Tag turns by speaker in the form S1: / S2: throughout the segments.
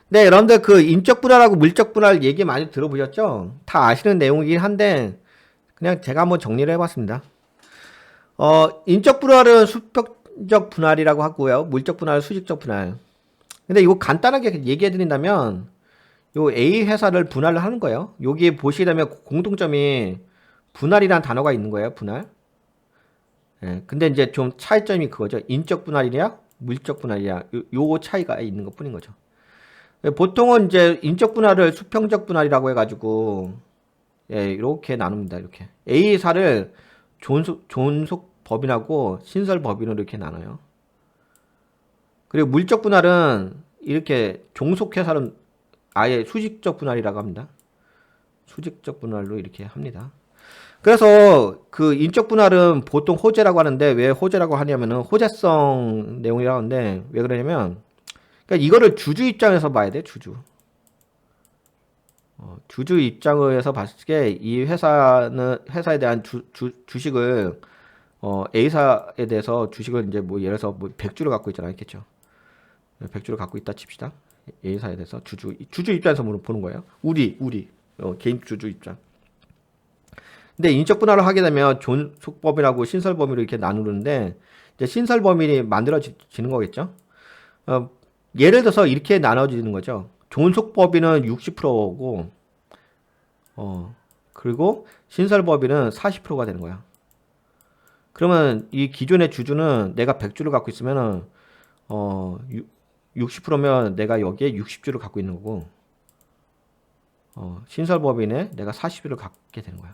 S1: 네, 여러분들 그 인적 분할하고 물적 분할 얘기 많이 들어보셨죠? 다 아시는 내용이긴 한데 그냥 제가 한번 정리를 해봤습니다. 인적 분할은 수평적 분할이라고 하고요. 물적 분할은 수직적 분할. 근데 이거 간단하게 얘기해 드린다면 요 A 회사를 분할을 하는 거예요. 여기 보시게 되면 공통점이 분할이라는 단어가 있는 거예요. 분할. 예, 근데 이제 좀 차이점이 그거죠. 인적 분할이냐, 물적 분할이냐, 요 차이가 있는 것 뿐인 거죠. 예, 보통은 이제 인적 분할을 수평적 분할이라고 해가지고, 예, 이렇게 나눕니다. 이렇게. A사를 존속 법인하고 신설 법인으로 이렇게 나눠요. 그리고 물적 분할은 이렇게 종속 회사는 아예 수직적 분할이라고 합니다. 수직적 분할로 이렇게 합니다. 그래서 그 인적 분할은 보통 호재라고 하는데 왜 호재라고 하냐면은 호재성 내용이라고 하는데 왜 그러냐면 그러니까 이거를 주주 입장에서 봐야 돼. 주주 입장에서 봤을 때 이 회사에 대한 주식을 A사에 대해서 주식을 이제 뭐 예를 들어서 뭐 100주를 갖고 있잖아 있겠죠. 100주를 갖고 있다 칩시다. A사에 대해서 주주 입장에서 보는 거예요. 우리 개인 주주 입장. 근데 인적 분할을 하게 되면 존속법인하고 신설법인으로 이렇게 나누는데 이제 신설법인이 만들어지는 거겠죠. 어, 예를 들어서 이렇게 나눠지는 거죠. 존속법인은 60%고 그리고 신설법인은 40%가 되는 거야. 그러면 이 기존의 주주는 내가 100주를 갖고 있으면은 60%면 내가 여기에 60주를 갖고 있는 거고 신설법인에 내가 40주를 갖게 되는 거야.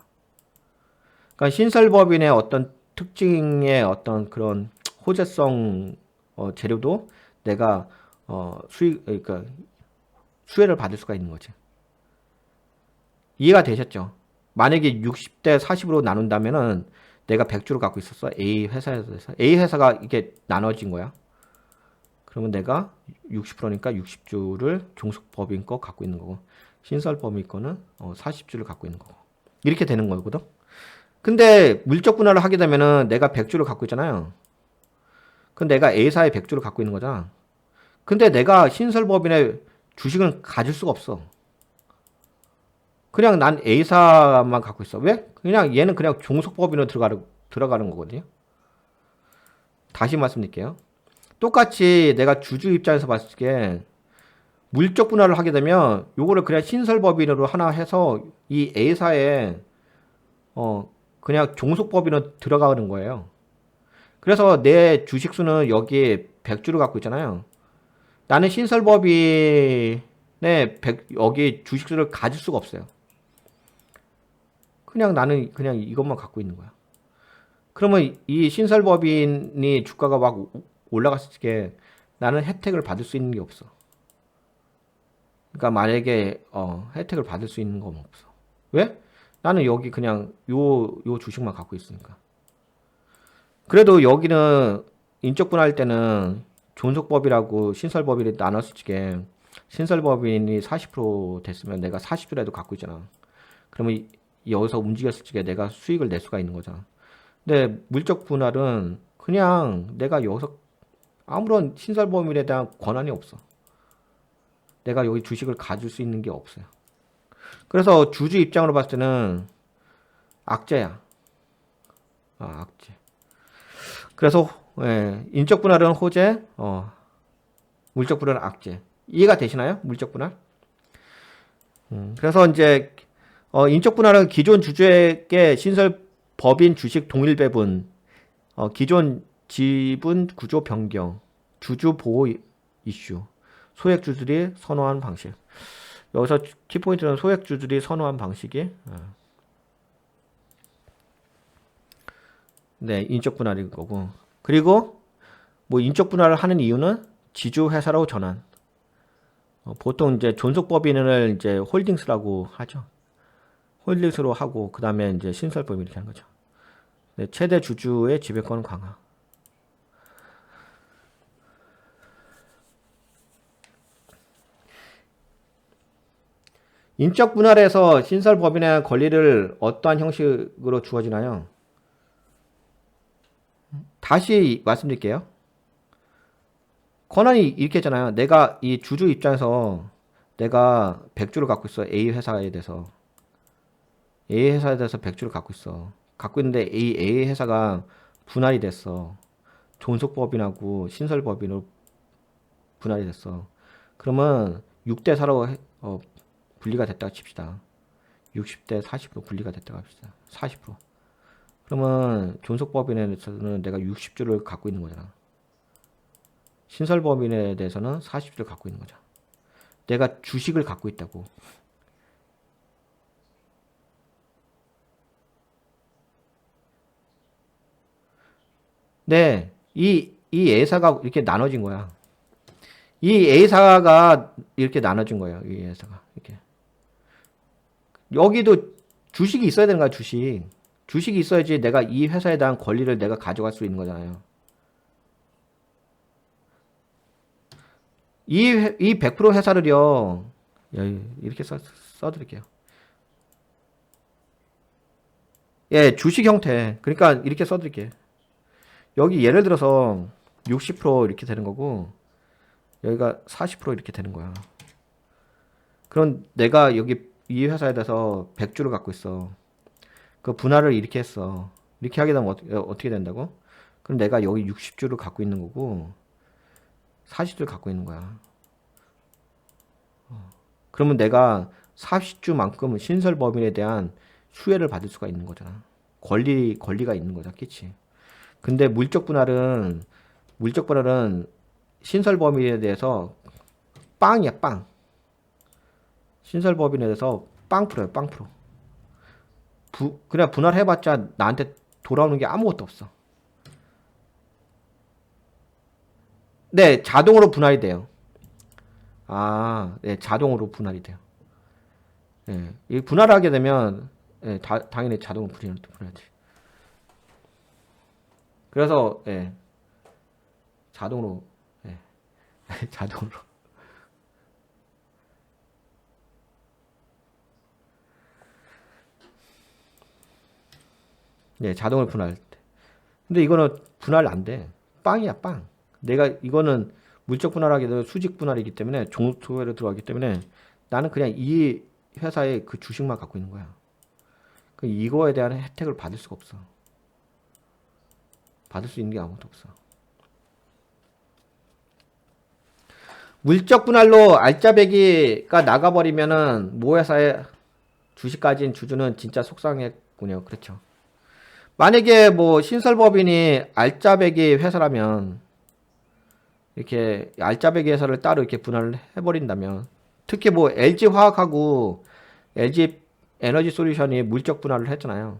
S1: 그러니까 신설법인의 어떤 특징의 어떤 그런 호재성 재료도 내가 그러니까 수혜를 받을 수가 있는 거지. 이해가 되셨죠? 만약에 60대 40으로 나눈다면은 내가 100주를 갖고 있었어. A 회사에서 A 회사가 이게 나눠진 거야. 그러면 내가 60%니까 60주를 종속법인 거 갖고 있는 거고 신설법인 거는 40주를 갖고 있는 거고 이렇게 되는 거거든. 근데 물적 분할을 하게 되면은 내가 100주를 갖고 있잖아요. 그럼 내가 A사의 100주를 갖고 있는 거잖아. 근데 내가 신설법인의 주식은 가질 수가 없어. 그냥 난 A사만 갖고 있어. 왜? 그냥 얘는 그냥 종속법인으로 들어가는 거거든요. 다시 말씀드릴게요. 똑같이 내가 주주 입장에서 봤을 때 물적 분할을 하게 되면 요거를 그냥 신설법인으로 하나 해서 이 A사에 그냥 종속법인으로 들어가는 거예요. 그래서 내 주식수는 여기 100주를 갖고 있잖아요. 나는 신설법인에 여기 주식수를 가질 수가 없어요. 그냥 나는 그냥 이것만 갖고 있는 거야. 그러면 이 신설법인이 주가가 막 올라갔을 때 나는 혜택을 받을 수 있는 게 없어. 그러니까 만약에 혜택을 받을 수 있는 건 없어. 왜? 나는 여기 그냥 요 주식만 갖고 있으니까. 그래도 여기는 인적 분할 때는 존속법이라고 신설법인이 나눴을 적에 신설법인이 40% 됐으면 내가 40주라도 갖고 있잖아. 그러면 여기서 움직였을 적에 내가 수익을 낼 수가 있는 거잖아. 근데 물적 분할은 그냥 내가 여기서 아무런 신설법인에 대한 권한이 없어. 내가 여기 주식을 가질 수 있는 게 없어요. 그래서 주주 입장으로 봤을 때는 악재야. 악재. 그래서 예, 인적 분할은 호재, 물적 분할은 악재. 이해가 되시나요? 물적 분할? 그래서 이제 인적 분할은 기존 주주에게 신설 법인 주식 동일 배분, 기존 지분 구조 변경, 주주 보호 이슈, 소액주주들이 선호한 방식. 여기서 키포인트는 소액주주들이 선호한 방식이 네, 인적 분할인 거고. 그리고 뭐 인적 분할을 하는 이유는 지주 회사로 전환. 보통 이제 존속법인을 이제 홀딩스라고 하죠. 홀딩스로 하고 그다음에 이제 신설법인 이렇게 하는 거죠. 네, 최대 주주의 지배권 강화. 인적 분할에서 신설법인의 권리를 어떠한 형식으로 주어지나요? 다시 말씀드릴게요. 권한이 이렇게 했잖아요. 내가 이 주주 입장에서 내가 100주를 갖고 있어. A 회사에 대해서. A 회사에 대해서 100주를 갖고 있어. 갖고 있는데 A 회사가 분할이 됐어. 존속법인하고 신설법인으로 분할이 됐어. 그러면 6대 4로 분리가 됐다고 칩시다. 60대 40으로 분리가 됐다고 합시다. 40%. 그러면 존속법인에 대해서는 내가 60주를 갖고 있는 거잖아. 신설법인에 대해서는 40주를 갖고 있는 거잖아. 내가 주식을 갖고 있다고. 네, 이 A사가 이렇게 나눠진 거야. 이 A사가 이렇게 나눠진 거예요. 이 A사가. 이렇게. 여기도 주식이 있어야 되는 거야, 주식. 주식이 있어야지 내가 이 회사에 대한 권리를 내가 가져갈 수 있는 거잖아요. 이 100% 회사를요, 이렇게 써드릴게요. 예, 주식 형태. 그러니까 이렇게 써드릴게요. 여기 예를 들어서 60% 이렇게 되는 거고, 여기가 40% 이렇게 되는 거야. 그럼 내가 여기 이 회사에 대해서 100주를 갖고 있어. 그 분할을 이렇게 했어. 이렇게 하게 되면 어떻게 된다고? 그럼 내가 여기 60주를 갖고 있는 거고 40주를 갖고 있는 거야. 그러면 내가 40주만큼 신설법인에 대한 수혜를 받을 수가 있는 거잖아. 권리가 있는 거잖아. 그치? 근데 물적 분할은 신설법인에 대해서 빵이야, 빵. 신설법인에 대해서 빵 프로야, 빵 프로. 그냥 분할해봤자 나한테 돌아오는 게 아무것도 없어. 네, 자동으로 분할이 돼요. 아, 네, 자동으로 분할이 돼요. 네, 이 분할하게 되면 네, 당연히 자동으로 분할하지. 그래서 네, 자동으로 네, 자동으로. 네, 자동으로 분할. 근데 이거는 분할 안 돼. 빵이야, 빵. 내가 이거는 물적 분할하게 되면 수직 분할이기 때문에 종속회로 들어가기 때문에 나는 그냥 이 회사의 그 주식만 갖고 있는 거야. 이거에 대한 혜택을 받을 수가 없어. 받을 수 있는 게 아무것도 없어. 물적 분할로 알짜배기가 나가버리면은 모 회사의 주식 가진 주주는 진짜 속상했군요. 그렇죠. 만약에 뭐 신설법인이 알짜배기 회사라면 이렇게 알짜배기 회사를 따로 이렇게 분할을 해버린다면 특히 뭐 LG 화학하고 LG 에너지 솔루션이 물적 분할을 했잖아요.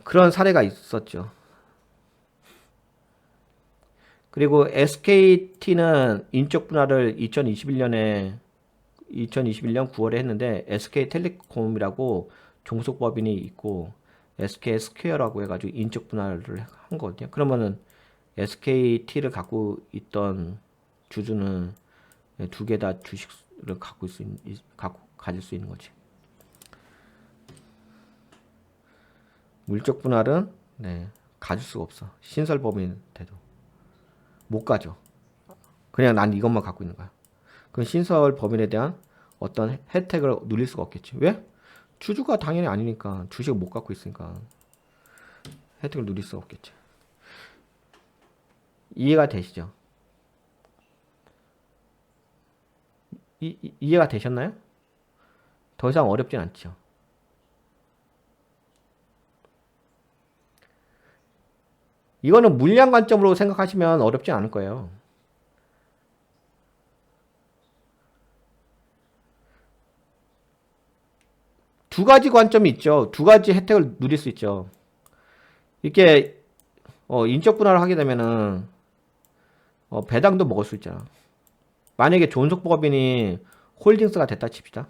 S1: 그런 사례가 있었죠. 그리고 SKT는 인적 분할을 2021년 9월에 했는데 SK텔레콤이라고 종속법인이 있고 SK스퀘어라고 해가지고 인적 분할을 한 거거든요. 그러면은 SKT를 갖고 있던 주주는 두 개 다 주식을 가질 수 있는 거지. 물적 분할은 네, 가질 수가 없어. 신설법인 돼도 못 가져. 그냥 난 이것만 갖고 있는 거야. 그 신설법인에 대한 어떤 혜택을 누릴 수가 없겠지. 왜? 주주가 당연히 아니니까 주식을 못 갖고 있으니까 혜택을 누릴 수가 없겠지. 이해가 되시죠? 이해가 되셨나요? 더 이상 어렵진 않죠. 이거는 물량 관점으로 생각하시면 어렵지 않을 거예요. 두 가지 관점이 있죠. 두 가지 혜택을 누릴 수 있죠. 이렇게 인적 분할을 하게 되면은 배당도 먹을 수 있잖아. 만약에 존속법인이 홀딩스가 됐다 칩시다.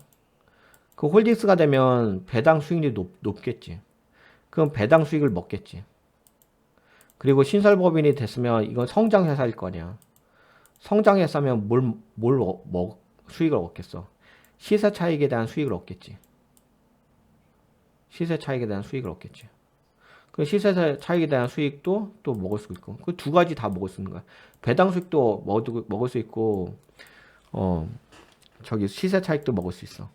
S1: 그 홀딩스가 되면 배당 수익률이 높겠지. 그럼 배당 수익을 먹겠지. 그리고 신설법인이 됐으면 이건 성장회사일 거 아니야. 성장회사면 수익을 얻겠어. 시세 차익에 대한 수익을 얻겠지. 시세 차익에 대한 수익을 얻겠지. 그 시세 차익에 대한 수익도 또 먹을 수 있고, 그 두 가지 다 먹을 수 있는 거야. 배당 수익도 먹을 수 있고, 어, 저기 시세 차익도 먹을 수 있어.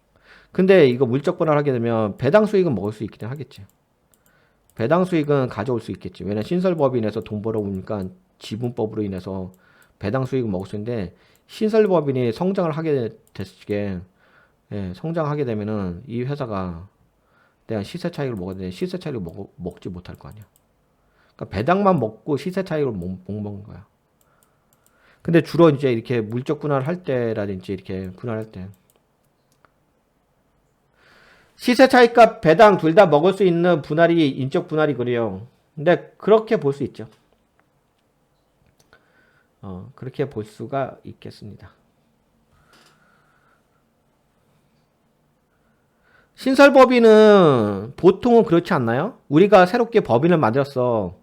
S1: 근데 이거 물적 분할 하게 되면 배당 수익은 먹을 수 있긴 하겠지. 배당 수익은 가져올 수 있겠지. 왜냐면 신설법인에서 돈 벌어오니까 지분법으로 인해서 배당 수익은 먹을 수 있는데 신설법인이 성장을 하게 됐게 예, 성장하게 되면은 이 회사가 내가 시세 차익을 먹어야 되는데 시세 차익을 먹지 못할 거 아니야. 그러니까 배당만 먹고 시세 차익을 못 먹는 거야. 근데 주로 이제 이렇게 물적 분할할 때라든지 이렇게 분할할 때 시세 차익과 배당 둘 다 먹을 수 있는 분할이 인적 분할이 그래요. 근데 그렇게 볼 수 있죠. 그렇게 볼 수가 있겠습니다. 신설법인은 보통은 그렇지 않나요? 우리가 새롭게 법인을 만들었어.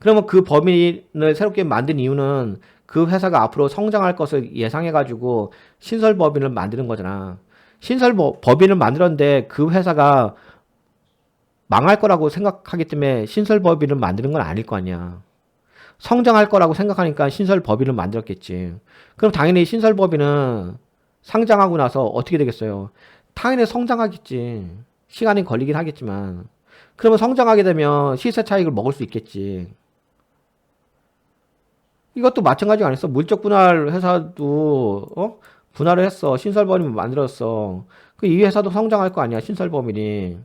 S1: 그러면 그 법인을 새롭게 만든 이유는 그 회사가 앞으로 성장할 것을 예상해가지고 신설법인을 만드는 거잖아. 신설법인을 만들었는데 그 회사가 망할 거라고 생각하기 때문에 신설법인을 만드는 건 아닐 거 아니야. 성장할 거라고 생각하니까 신설법인을 만들었겠지. 그럼 당연히 신설법인은 상장하고 나서 어떻게 되겠어요? 당연히 성장하겠지. 시간이 걸리긴 하겠지만. 그러면 성장하게 되면 시세 차익을 먹을 수 있겠지. 이것도 마찬가지 아니었어? 물적 분할 회사도, 분할을 했어. 신설법인을 만들었어. 그 이 회사도 성장할 거 아니야, 신설법인이.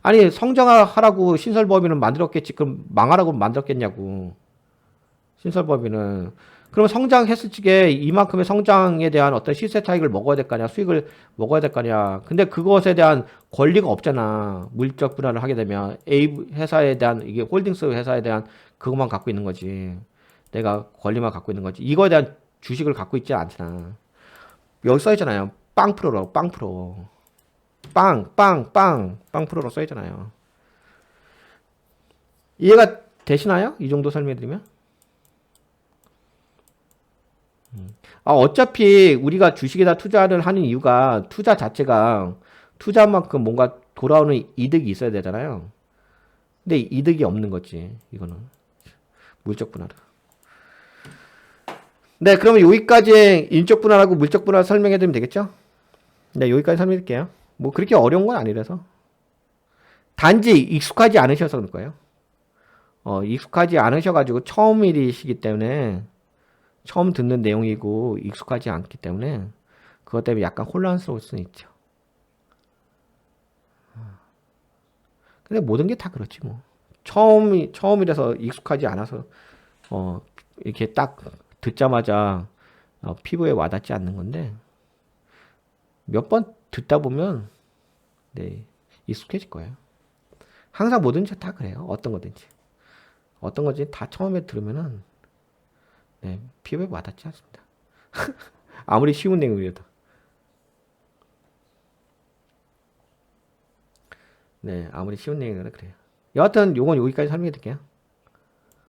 S1: 아니, 성장하라고 신설법인을 만들었겠지. 그럼 망하라고 만들었겠냐고. 신설법인은. 그러면 성장했을 적에 이만큼의 성장에 대한 어떤 시세 차익을 먹어야 될 거 아니야. 수익을 먹어야 될 거 아니야. 근데 그것에 대한 권리가 없잖아. 물적 분할을 하게 되면 A 회사에 대한 이게 홀딩스 회사에 대한 그것만 갖고 있는 거지. 내가 권리만 갖고 있는 거지. 이거에 대한 주식을 갖고 있지 않잖아. 여기 써 있잖아요. 빵 프로라고, 빵 프로. 빵 프로로 써 있잖아요. 이해가 되시나요? 이 정도 설명해드리면? 어차피 우리가 주식에다 투자를 하는 이유가 투자 자체가 투자한 만큼 뭔가 돌아오는 이득이 있어야 되잖아요. 근데 이득이 없는 거지, 이거는. 물적 분할은. 네, 그러면 여기까지 인적 분할하고 물적 분할 설명해드리면 되겠죠? 네, 여기까지 설명드릴게요. 뭐 그렇게 어려운 건 아니라서. 단지 익숙하지 않으셔서 그럴 거예요. 익숙하지 않으셔가지고 처음 일이시기 때문에 처음 듣는 내용이고 익숙하지 않기 때문에 그것 때문에 약간 혼란스러울 수는 있죠. 근데 모든 게 다 그렇지 뭐. 처음이라서 익숙하지 않아서 이렇게 딱 듣자마자 피부에 와닿지 않는 건데 몇 번 듣다 보면 네, 익숙해질 거예요. 항상 뭐든지 다 그래요. 어떤 거든지. 어떤 거든지 다 처음에 들으면은 네, 피부에 와닿지 않습니다. 아무리 쉬운 내용이라도. 네, 아무리 쉬운 내용이라도 그래요. 여하튼 요건 여기까지 설명해 드릴게요.